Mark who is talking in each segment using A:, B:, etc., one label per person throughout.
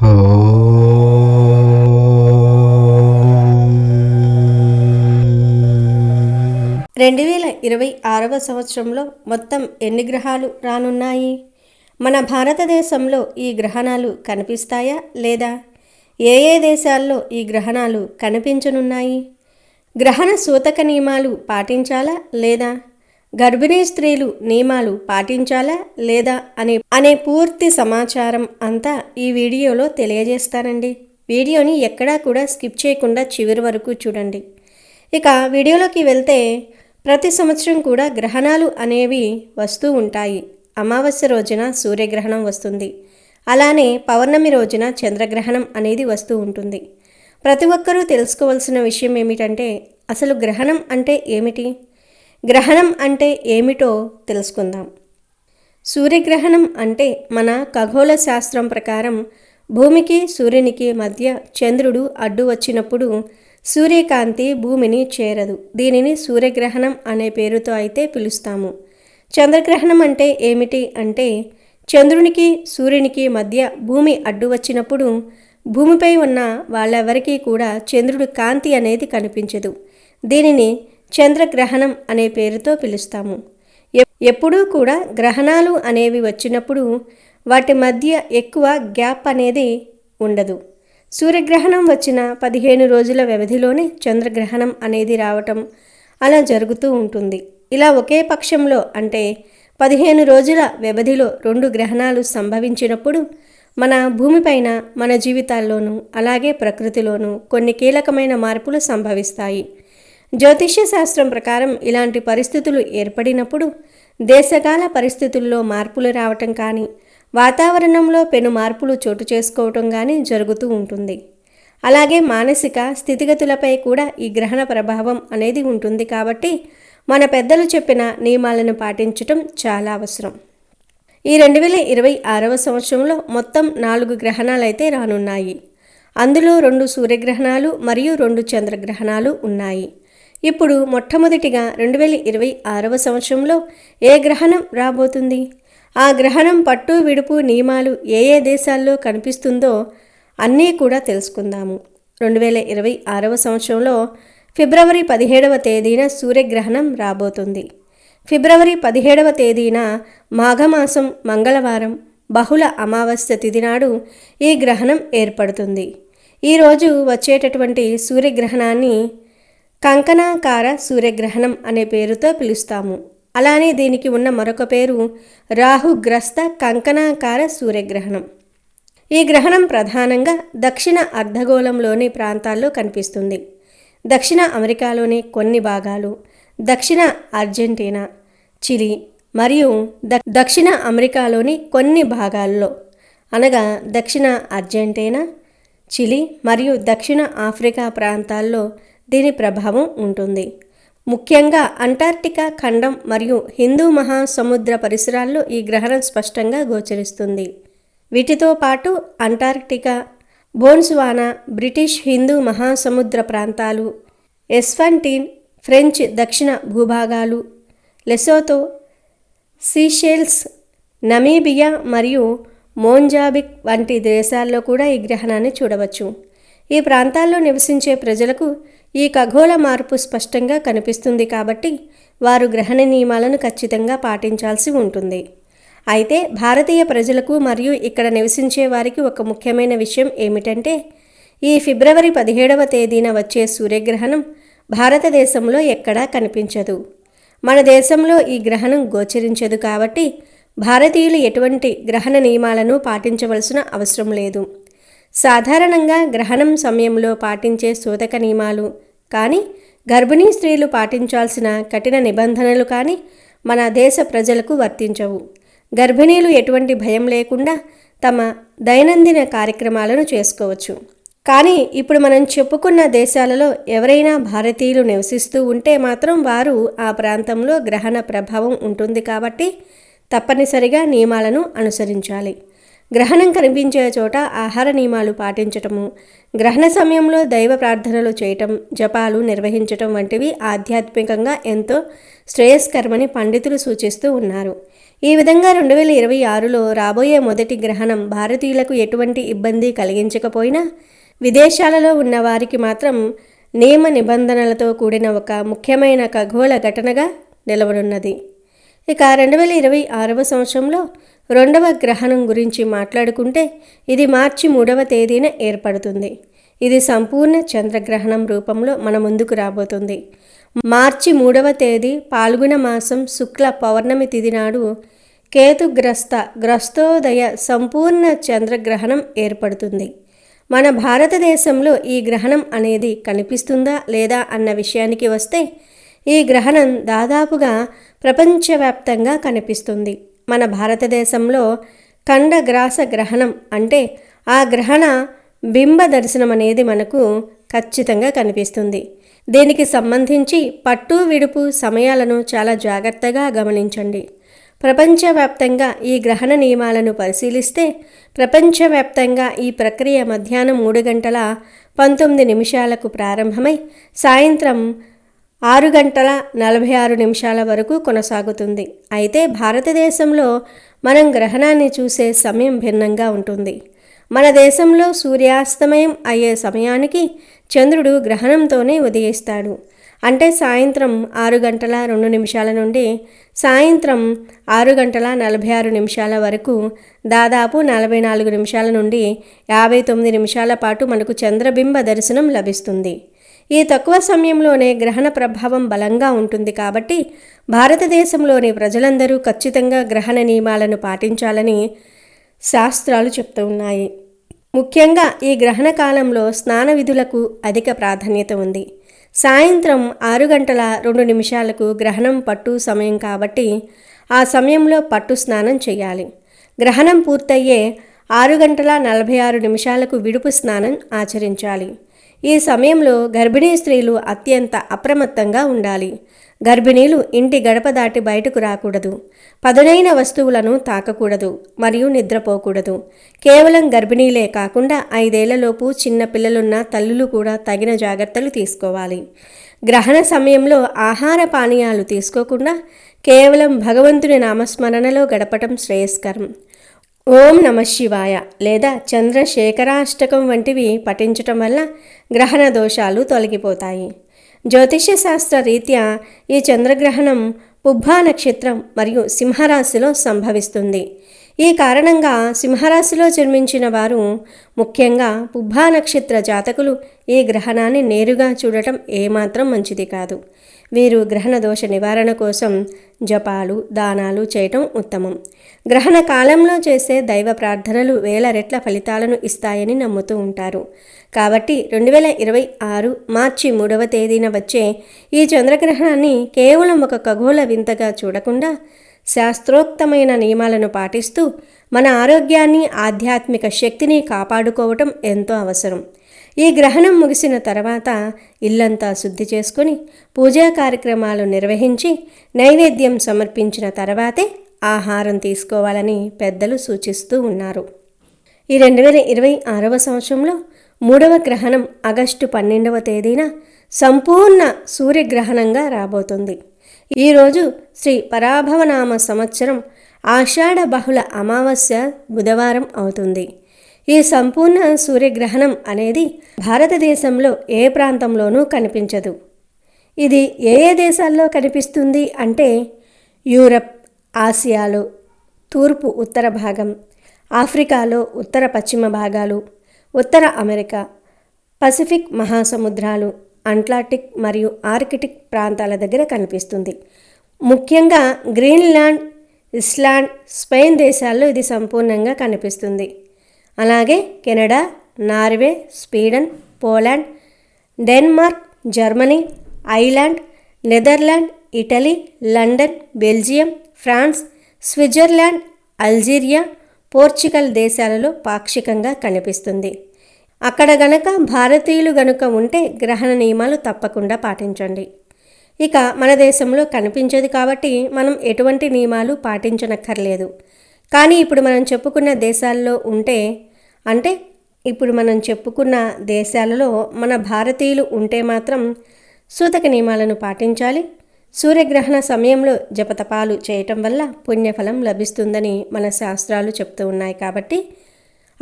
A: 2026వ సంవత్సరంలో మొత్తం ఎన్ని గ్రహాలు రానున్నాయి? మన భారతదేశంలో ఈ గ్రహణాలు కనిపిస్తాయా లేదా? ఏ ఏ దేశాల్లో ఈ గ్రహణాలు కనిపించనున్నాయి? గ్రహణ సూతక నియమాలు పాటించాలా లేదా? గర్భిణీ స్త్రీలు నియమాలు పాటించాలా లేదా అనే పూర్తి సమాచారం అంతా ఈ వీడియోలో తెలియజేస్తానండి. వీడియోని ఎక్కడా కూడా స్కిప్ చేయకుండా చివరి వరకు చూడండి. ఇక వీడియోలోకి వెళ్తే, ప్రతి సంవత్సరం కూడా గ్రహణాలు అనేవి వస్తూ ఉంటాయి. అమావాస్య రోజున సూర్యగ్రహణం వస్తుంది. అలానే పౌర్ణమి రోజున చంద్రగ్రహణం అనేది వస్తూ ఉంటుంది. ప్రతి ఒక్కరూ తెలుసుకోవాల్సిన విషయం ఏమిటంటే, అసలు గ్రహణం అంటే ఏమిటి? గ్రహణం అంటే ఏమిటో తెలుసుకుందాం. సూర్యగ్రహణం అంటే మన ఖగోళ శాస్త్రం ప్రకారం భూమికి సూర్యునికి మధ్య చంద్రుడు అడ్డు వచ్చినప్పుడు సూర్యకాంతి భూమిని చేరదు. దీనిని సూర్యగ్రహణం అనే పేరుతో అయితే పిలుస్తాము. చంద్రగ్రహణం అంటే ఏమిటి అంటే, చంద్రునికి సూర్యునికి మధ్య భూమి అడ్డు వచ్చినప్పుడు భూమిపై ఉన్న వాళ్ళెవరికీ కూడా చంద్రుడి కాంతి అనేది కనిపించదు. దీనిని చంద్రగ్రహణం అనే పేరుతో పిలుస్తాము. ఎప్పుడూ కూడా గ్రహణాలు అనేవి వచ్చినప్పుడు వాటి మధ్య ఎక్కువ గ్యాప్ అనేది ఉండదు. సూర్యగ్రహణం వచ్చిన 15 రోజుల వ్యవధిలోనే చంద్రగ్రహణం అనేది రావటం అలా జరుగుతూ ఉంటుంది. ఇలా ఒకే పక్షంలో అంటే 15 రోజుల వ్యవధిలో 2 గ్రహణాలు సంభవించినప్పుడు మన భూమిపైన, మన జీవితాల్లోనూ అలాగే ప్రకృతిలోనూ కొన్ని కీలకమైన మార్పులు సంభవిస్తాయి. జ్యోతిష్య శాస్త్రం ప్రకారం ఇలాంటి పరిస్థితులు ఏర్పడినప్పుడు దేశకాల పరిస్థితుల్లో మార్పులు రావటం కానీ, వాతావరణంలో పెను మార్పులు చోటు చేసుకోవటం కానీ జరుగుతూ ఉంటుంది. అలాగే మానసిక స్థితిగతులపై కూడా ఈ గ్రహణ ప్రభావం అనేది ఉంటుంది. కాబట్టి మన పెద్దలు చెప్పిన నియమాలను పాటించటం చాలా అవసరం. ఈ 2026వ సంవత్సరంలో మొత్తం 4 గ్రహణాలు అయితే రానున్నాయి. అందులో 2 సూర్యగ్రహణాలు మరియు 2 చంద్రగ్రహణాలు ఉన్నాయి. ఇప్పుడు మొట్టమొదటిగా 2026వ సంవత్సరంలో ఏ గ్రహణం రాబోతుంది? ఆ గ్రహణం పట్టు విడుపు నియమాలు ఏ ఏ దేశాల్లో కనిపిస్తుందో అన్నీ కూడా తెలుసుకుందాము. 2026వ సంవత్సరంలో ఫిబ్రవరి 17వ తేదీన సూర్యగ్రహణం రాబోతుంది. ఫిబ్రవరి 17వ తేదీన మాఘమాసం మంగళవారం బహుళ అమావాస్య తిథి నాడు ఈ గ్రహణం ఏర్పడుతుంది. ఈరోజు వచ్చేటటువంటి సూర్యగ్రహణాన్ని కంకణాకార సూర్యగ్రహణం అనే పేరుతో పిలుస్తాము. అలానే దీనికి ఉన్న మరొక పేరు రాహుగ్రస్త కంకణాకార సూర్యగ్రహణం. ఈ గ్రహణం ప్రధానంగా దక్షిణ అర్ధగోళంలోని ప్రాంతాల్లో కనిపిస్తుంది. దక్షిణ అమెరికాలోని కొన్ని భాగాలు, దక్షిణ అర్జెంటీనా, చిలీ మరియు దక్షిణ అమెరికాలోని కొన్ని భాగాల్లో అనగా దక్షిణ అర్జెంటీనా, చిలీ మరియు దక్షిణ ఆఫ్రికా ప్రాంతాల్లో దీని ప్రభావం ఉంటుంది. ముఖ్యంగా అంటార్క్టికా ఖండం మరియు హిందూ మహాసముద్ర పరిసరాల్లో ఈ గ్రహణం స్పష్టంగా గోచరిస్తుంది. వీటితో పాటు అంటార్క్టికా, బోట్స్వానా, బ్రిటిష్ హిందూ మహాసముద్ర ప్రాంతాలు, ఎస్వాన్టిన్, ఫ్రెంచ్ దక్షిణ భూభాగాలు, లెసోతో, సీషెల్స్, నమీబియా మరియు మోంజాబిక్ వంటి దేశాల్లో కూడా ఈ గ్రహణాన్ని చూడవచ్చు. ఈ ప్రాంతాల్లో నివసించే ప్రజలకు ఈ ఖగోళ మార్పు స్పష్టంగా కనిపిస్తుంది కాబట్టి వారు గ్రహణ నియమాలను ఖచ్చితంగా పాటించాల్సి ఉంటుంది. అయితే భారతీయ ప్రజలకు మరియు ఇక్కడ నివసించే వారికి ఒక ముఖ్యమైన విషయం ఏమిటంటే, ఈ ఫిబ్రవరి 17వ తేదీన వచ్చే సూర్యగ్రహణం భారతదేశంలో ఎక్కడా కనిపించదు. మన దేశంలో ఈ గ్రహణం గోచరించదు కాబట్టి భారతీయులు ఎటువంటి గ్రహణ నియమాలను పాటించవలసిన అవసరం లేదు. సాధారణంగా గ్రహణం సమయంలో పాటించే సూతక నియమాలు కానీ, గర్భిణీ స్త్రీలు పాటించాల్సిన కఠిన నిబంధనలు కానీ మన దేశ ప్రజలకు వర్తించవు. గర్భిణీలు ఎటువంటి భయం లేకుండా తమ దైనందిన కార్యక్రమాలను చేసుకోవచ్చు. కానీ ఇప్పుడు మనం చెప్పుకున్న దేశాలలో ఎవరైనా భారతీయులు నివసిస్తూ ఉంటే మాత్రం వారు ఆ ప్రాంతంలో గ్రహణ ప్రభావం ఉంటుంది కాబట్టి తప్పనిసరిగా నియమాలను అనుసరించాలి. గ్రహణం కనిపించే చోట ఆహార నియమాలు పాటించటము, గ్రహణ సమయంలో దైవ ప్రార్థనలు చేయటం, జపాలు నిర్వహించటం వంటివి ఆధ్యాత్మికంగా ఎంతో శ్రేయస్కరమని పండితులు సూచిస్తూ ఉన్నారు. ఈ విధంగా 2026లో రాబోయే మొదటి గ్రహణం భారతీయులకు ఎటువంటి ఇబ్బంది కలిగించకపోయినా విదేశాలలో ఉన్నవారికి మాత్రం నియమ నిబంధనలతో కూడిన ఒక ముఖ్యమైన ఖగోళ ఘటనగా నిలవనున్నది. ఇక 2026వ సంవత్సరంలో రెండవ గ్రహణం గురించి మాట్లాడుకుంటే ఇది మార్చి 3వ తేదీన ఏర్పడుతుంది. ఇది సంపూర్ణ చంద్రగ్రహణం రూపంలో మన ముందుకు రాబోతుంది. మార్చి 3వ తేదీ పాల్గొన మాసం శుక్ల పౌర్ణమి తిథి నాడు గ్రస్తోదయ సంపూర్ణ చంద్రగ్రహణం ఏర్పడుతుంది. మన భారతదేశంలో ఈ గ్రహణం అనేది కనిపిస్తుందా లేదా అన్న విషయానికి వస్తే ఈ గ్రహణం దాదాపుగా ప్రపంచవ్యాప్తంగా కనిపిస్తుంది. మన భారతదేశంలో ఖండగ్రాస గ్రహణం అంటే ఆ గ్రహణ బింబ దర్శనం అనేది మనకు ఖచ్చితంగా కనిపిస్తుంది. దీనికి సంబంధించి పట్టు విడుపు సమయాలను చాలా జాగ్రత్తగా గమనించండి. ప్రపంచవ్యాప్తంగా ఈ గ్రహణ నియమాలను పరిశీలిస్తే ప్రపంచవ్యాప్తంగా ఈ ప్రక్రియ మధ్యాహ్నం 3:19 ప్రారంభమై సాయంత్రం 6:46 వరకు కొనసాగుతుంది. అయితే భారతదేశంలో మనం గ్రహణాన్ని చూసే సమయం భిన్నంగా ఉంటుంది. మన దేశంలో సూర్యాస్తమయం అయ్యే సమయానికి చంద్రుడు గ్రహణంతోనే ఉదయిస్తాడు. అంటే సాయంత్రం 6:02 నుండి సాయంత్రం 6:46 వరకు దాదాపు 44 నిమిషాల నుండి 59 నిమిషాల పాటు మనకు చంద్రబింబ దర్శనం లభిస్తుంది. ఈ తక్కువ సమయంలోనే గ్రహణ ప్రభావం బలంగా ఉంటుంది. కాబట్టి భారతదేశంలోని ప్రజలందరూ ఖచ్చితంగా గ్రహణ నియమాలను పాటించాలని శాస్త్రాలు చెప్తూ ఉన్నాయి. ముఖ్యంగా ఈ గ్రహణ కాలంలో స్నాన విధులకు అధిక ప్రాధాన్యత ఉంది. సాయంత్రం 6:02 గ్రహణం పట్టు సమయం కాబట్టి ఆ సమయంలో పట్టు స్నానం చేయాలి. గ్రహణం పూర్తయ్యే 6:46 విడుపు స్నానం ఆచరించాలి. ఈ సమయంలో గర్భిణీ స్త్రీలు అత్యంత అప్రమత్తంగా ఉండాలి. గర్భిణీలు ఇంటి గడప దాటి బయటకు రాకూడదు. పదునైన వస్తువులను తాకకూడదు మరియు నిద్రపోకూడదు. కేవలం గర్భిణీలే కాకుండా 5 ఏళ్లలోపు చిన్న పిల్లలున్న తల్లులు కూడా తగిన జాగ్రత్తలు తీసుకోవాలి. గ్రహణ సమయంలో ఆహార పానీయాలు తీసుకోకుండా కేవలం భగవంతుని నామస్మరణలో గడపటం శ్రేయస్కరం. ఓం నమః శివాయ లేదా చంద్రశేఖరాష్టకం వంటివి పఠించటం వల్ల గ్రహణ దోషాలు తొలగిపోతాయి. జ్యోతిష్య శాస్త్ర రీత్యా ఈ చంద్రగ్రహణం పుబ్బా నక్షత్రం మరియు సింహరాశిలో సంభవిస్తుంది. ఈ కారణంగా సింహరాశిలో జన్మించిన వారు, ముఖ్యంగా పుబ్బా నక్షత్ర జాతకులు ఈ గ్రహణాన్ని నేరుగా చూడటం ఏమాత్రం మంచిది కాదు. వీరు గ్రహణ దోష నివారణ కోసం జపాలు, దానాలు చేయటం ఉత్తమం. గ్రహణ కాలంలో చేసే దైవ ప్రార్థనలు వేల రెట్ల ఫలితాలను ఇస్తాయని నమ్ముతూ ఉంటారు. కాబట్టి 2026 మార్చి 3వ తేదీన వచ్చే ఈ చంద్రగ్రహణాన్ని కేవలం ఒక ఖగోళ వింతగా చూడకుండా శాస్త్రోక్తమైన నియమాలను పాటిస్తూ మన ఆరోగ్యాన్ని, ఆధ్యాత్మిక శక్తిని కాపాడుకోవటం ఎంతో అవసరం. ఈ గ్రహణం ముగిసిన తర్వాత ఇల్లంతా శుద్ధి చేసుకుని పూజా కార్యక్రమాలు నిర్వహించి నైవేద్యం సమర్పించిన తర్వాతే ఆహారం తీసుకోవాలని పెద్దలు సూచిస్తూ ఉన్నారు. ఈ 2026వ సంవత్సరంలో 3వ గ్రహణం ఆగస్టు 12వ తేదీన సంపూర్ణ సూర్యగ్రహణంగా రాబోతుంది. ఈరోజు శ్రీ పరాభవనామ సంవత్సరం ఆషాఢ బహుళ అమావాస్య బుధవారం అవుతుంది. ఈ సంపూర్ణ సూర్యగ్రహణం అనేది భారతదేశంలో ఏ ప్రాంతంలోనూ కనిపించదు. ఇది ఏ దేశాల్లో కనిపిస్తుంది అంటే యూరప్, ఆసియాలో తూర్పు ఉత్తర భాగం, ఆఫ్రికాలో ఉత్తర పశ్చిమ భాగాలు, ఉత్తర అమెరికా, పసిఫిక్ మహాసముద్రాలు, అట్లాంటిక్ మరియు ఆర్కిటిక్ ప్రాంతాల దగ్గర కనిపిస్తుంది. ముఖ్యంగా గ్రీన్లాండ్, ఇస్లాండ్, స్పెయిన్ దేశాల్లో ఇది సంపూర్ణంగా కనిపిస్తుంది. అలాగే Canada, Norway, Sweden, Poland, Denmark, Germany, Ireland, Netherland, Italy, London, Belgium, France, Switzerland, Algeria, Portugal దేశాలలో పాక్షికంగా కనిపిస్తుంది. అక్కడ గనక భారతీయులు గనుక ఉంటే గ్రహణ నియమాలు తప్పకుండా పాటించండి. ఇక మన దేశంలో కనిపించదు కాబట్టి మనం ఎటువంటి నియమాలు పాటించనక్కర్లేదు. కానీ ఇప్పుడు మనం చెప్పుకున్న దేశాల్లో ఉంటే, అంటే ఇప్పుడు మనం చెప్పుకున్న దేశాలలో మన భారతీయులు ఉంటే మాత్రం సూతక నియమాలను పాటించాలి. సూర్యగ్రహణ సమయంలో జపతపాలు చేయటం వల్ల పుణ్యఫలం లభిస్తుందని మన శాస్త్రాలు చెప్తూ ఉన్నాయి. కాబట్టి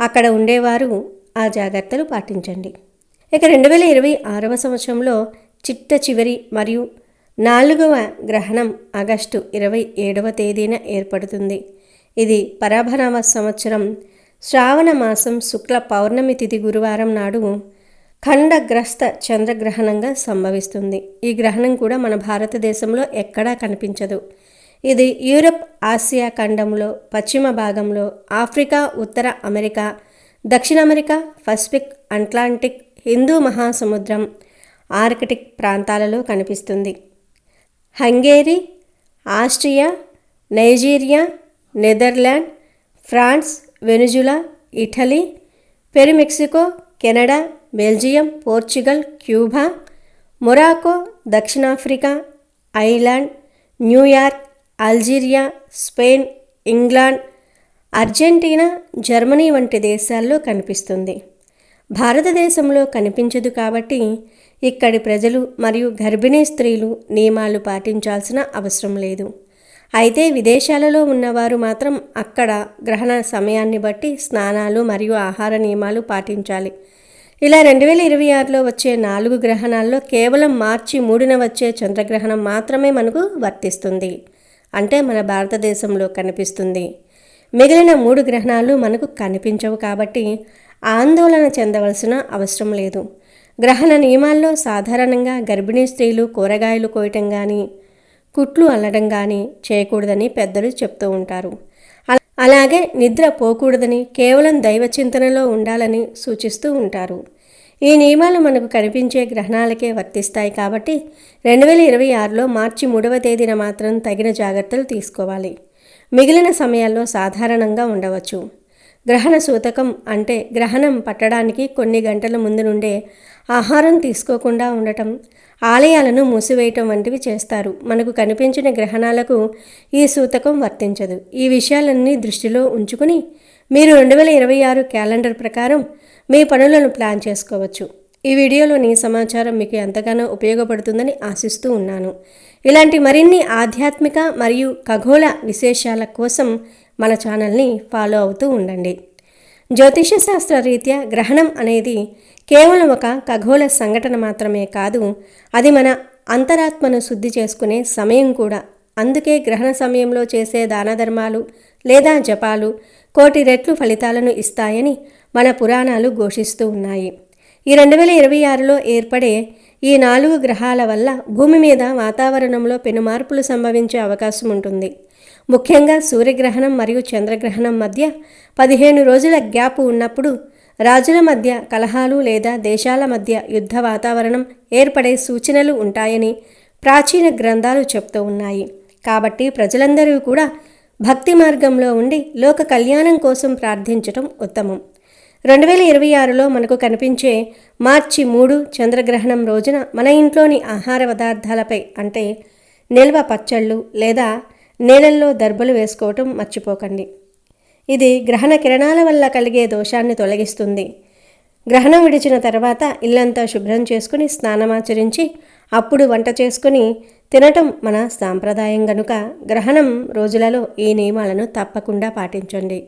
A: అక్కడ ఉండేవారు ఆ జాగ్రత్తలు పాటించండి. ఇక 2026వ సంవత్సరంలో చిట్ట చివరి మరియు 4వ గ్రహణం ఆగస్టు 27వ తేదీన ఏర్పడుతుంది. ఇది పరాభరవ సంవత్సరం శ్రావణ మాసం శుక్ల పౌర్ణమి తిథి గురువారం నాడు ఖండగ్రస్త చంద్రగ్రహణంగా సంభవిస్తుంది. ఈ గ్రహణం కూడా మన భారతదేశంలో ఎక్కడా కనిపించదు. ఇది యూరప్, ఆసియా ఖండంలో పశ్చిమ భాగంలో, ఆఫ్రికా, ఉత్తర అమెరికా, దక్షిణ అమెరికా, పసిఫిక్, అట్లాంటిక్, హిందూ మహాసముద్రం, ఆర్కిటిక్ ప్రాంతాలలో కనిపిస్తుంది. Hungary, Austria, Nigeria, Netherland, France, Venezuela, Italy, Peru, Mexico, Canada, Belgium, Portugal, Cuba, Morocco, దక్షిణాఫ్రికా, Ireland, New York, Algeria, Spain, England, Argentina, Germany వంటి దేశాల్లో కనిపిస్తుంది. భారతదేశంలో కనిపించదు కాబట్టి ఇక్కడి ప్రజలు మరియు గర్భిణీ స్త్రీలు నియమాలు పాటించాల్సిన అవసరం లేదు. అయితే విదేశాలలో ఉన్నవారు మాత్రం అక్కడ గ్రహణ సమయాన్ని బట్టి స్నానాలు మరియు ఆహార నియమాలు పాటించాలి. ఇలా 2026లో వచ్చే 4 గ్రహణాల్లో కేవలం మార్చి 3న వచ్చే చంద్రగ్రహణం మాత్రమే మనకు వర్తిస్తుంది. అంటే మన భారతదేశంలో కనిపిస్తుంది. మిగిలిన 3 గ్రహణాలు మనకు కనిపించవు కాబట్టి ఆందోళన చెందవలసిన అవసరం లేదు. గ్రహణ నియమాల్లో సాధారణంగా గర్భిణీ స్త్రీలు కూరగాయలు కోయటం కానీ కుట్లు అల్లడం కానీ చేయకూడదని పెద్దలు చెప్తూ ఉంటారు. అలాగే నిద్ర పోకూడదని, కేవలం దైవ చింతనలో ఉండాలని సూచిస్తూ ఉంటారు. ఈ నియమాలు మనకు కనిపించే గ్రహణాలకే వర్తిస్తాయి కాబట్టి 2026లో మార్చి 3వ తేదీన మాత్రం తగిన జాగ్రత్తలు తీసుకోవాలి. మిగిలిన సమయాల్లో సాధారణంగా ఉండవచ్చు. గ్రహణ సూతకం అంటే గ్రహణం పట్టడానికి కొన్ని గంటల ముందు నుండే ఆహారం తీసుకోకుండా ఉండటం, ఆలయాలను మూసివేయటం వంటివి చేస్తారు. మనకు కనిపించిన గ్రహణాలకు ఈ సూతకం వర్తించదు. ఈ విషయాలన్నీ దృష్టిలో ఉంచుకుని మీరు 2026 క్యాలెండర్ ప్రకారం మీ పనులను ప్లాన్ చేసుకోవచ్చు. ఈ వీడియోలోని సమాచారం మీకు ఎంతగానో ఉపయోగపడుతుందని ఆశిస్తూ ఉన్నాను. ఇలాంటి మరిన్ని ఆధ్యాత్మిక మరియు ఖగోళ విశేషాల కోసం మన ఛానల్ని ఫాలో అవుతూ ఉండండి. జ్యోతిష శాస్త్ర రీత్యా గ్రహణం అనేది కేవలం ఒక ఖగోళ సంఘటన మాత్రమే కాదు, అది మన అంతరాత్మను శుద్ధి చేసుకునే సమయం కూడా. అందుకే గ్రహణ సమయంలో చేసే దానధర్మాలు లేదా జపాలు 1,000,000 రెట్లు ఫలితాలను ఇస్తాయని మన పురాణాలు ఘోషిస్తూ ఉన్నాయి. ఈ 2026లో ఏర్పడే ఈ 4 గ్రహాల వల్ల భూమి మీద వాతావరణంలో పెను మార్పులు సంభవించే అవకాశం ఉంటుంది. ముఖ్యంగా సూర్యగ్రహణం మరియు చంద్రగ్రహణం మధ్య 15 రోజుల గ్యాప్ ఉన్నప్పుడు రాజుల మధ్య కలహాలు లేదా దేశాల మధ్య యుద్ధ వాతావరణం ఏర్పడే సూచనలు ఉంటాయని ప్రాచీన గ్రంథాలు చెప్తూ ఉన్నాయి. కాబట్టి ప్రజలందరూ కూడా భక్తి మార్గంలో ఉండి లోక కళ్యాణం కోసం ప్రార్థించటం ఉత్తమం. 2026లో మనకు కనిపించే మార్చి 3 చంద్రగ్రహణం రోజున మన ఇంట్లోని ఆహార పదార్థాలపై అంటే నిల్వ పచ్చళ్ళు లేదా నీళ్ళల్లో దర్బలు వేసుకోవటం మర్చిపోకండి. ఇది గ్రహణ కిరణాల వల్ల కలిగే దోషాన్ని తొలగిస్తుంది. గ్రహణం విడిచిన తర్వాత ఇల్లంతా శుభ్రం చేసుకుని స్నానమాచరించి అప్పుడు వంట చేసుకుని తినటం మన సాంప్రదాయం గనుక గ్రహణం రోజులలో ఈ నియమాలను తప్పకుండా పాటించండి.